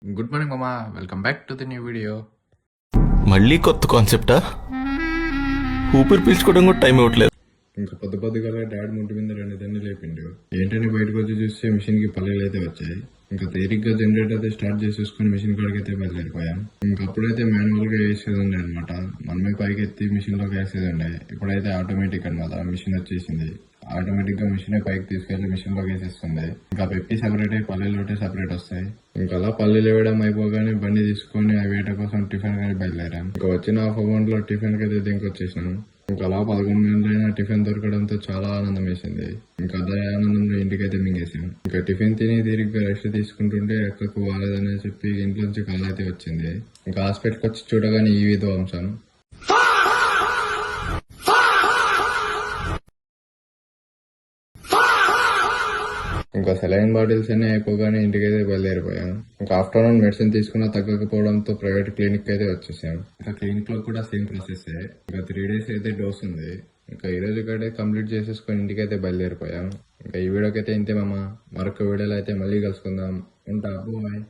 Good morning మామా, welcome back to the new video. మళ్ళీ కొత్త కాన్సెప్టా? ఊపిరి పీల్చుకోవడం కూడా టైం ఇవ్వట్లేదు. ఇంకా పొద్దుగా డాడ్ ముట్టి మీద 2 దన్ని లేపిండు. ఏంటని బయటకు వచ్చి చూస్తే మిషన్ కి పల్లెలు అయితే వచ్చాయి. ఇంకా తేలిగ్గా జనరేటర్ అయితే స్టార్ట్ చేసేసుకుని మిషన్ కాడికి అయితే బయలుదేరిపోయాం. ఇంకప్పుడైతే మాన్యువల్ గా వేసేది ఉండే అనమాట, మనమే పైకి ఎత్తి మిషన్ లోకి వేసేది ఉండే. ఇప్పుడైతే ఆటోమేటిక్ అనమాట, మిషన్ వచ్చేసింది. ఆటోమేటిక్ గా మిషన్ పైకి తీసుకెళ్లి మిషన్ లోకి వేసేస్తుంది. ఇంకా పెప్పి సెపరేట్ అయ్యి పల్లెలు ఒకటే సెపరేట్ వస్తాయి. ఇంకా అలా పల్లెలు వేయడం అయిపోగానే బండి తీసుకొని ఆ వేట కోసం టిఫిన్ కానీ బయలుదేరాం. ఇంకా వచ్చిన హాఫ్ అమౌంట్ లో టిఫిన్ కి అయితే దింకొచ్చేసినాం. ఇంకా అలా 11 గంటలైనా టిఫిన్ దొరకడంతో చాలా ఆనందం వేసింది. ఇంకా అదే ఆనందంలో ఇంటికైతే మింగేసాం. ఇంకా టిఫిన్ తిని తిరిగ్గా రెస్ట్ తీసుకుంటుంటే ఎక్కకు వాలేదని చెప్పి ఇంట్లోంచి కాల్ అయితే వచ్చింది. ఇంకా హాస్పిటల్కి వచ్చి చూడగానే ఈ విధో అంశం. ఇంకా సెలైన్ బాటిల్స్ అన్ని అయిపోగానే ఇంటికైతే బయలుదేరిపోయాం. ఇంకా ఆఫ్టర్నూన్ మెడిసిన్ తీసుకున్నా తగ్గకపోవడంతో ప్రైవేట్ క్లినిక్ అయితే వచ్చేసాం. ఇంకా క్లినిక్ లో కూడా సేమ్ ప్రాసెస్. ఇంకా 3 days అయితే డోస్ ఉంది. ఇంకా ఈ రోజు కడే కంప్లీట్ చేసేసుకొని ఇంటికైతే బయలుదేరిపోయాం. ఇంకా ఈ వీడియోకి అయితే ఇంతే మామ, మరొక వీడియోలో అయితే మళ్ళీ కలుసుకుందాం. ఉంటా, బాయ్.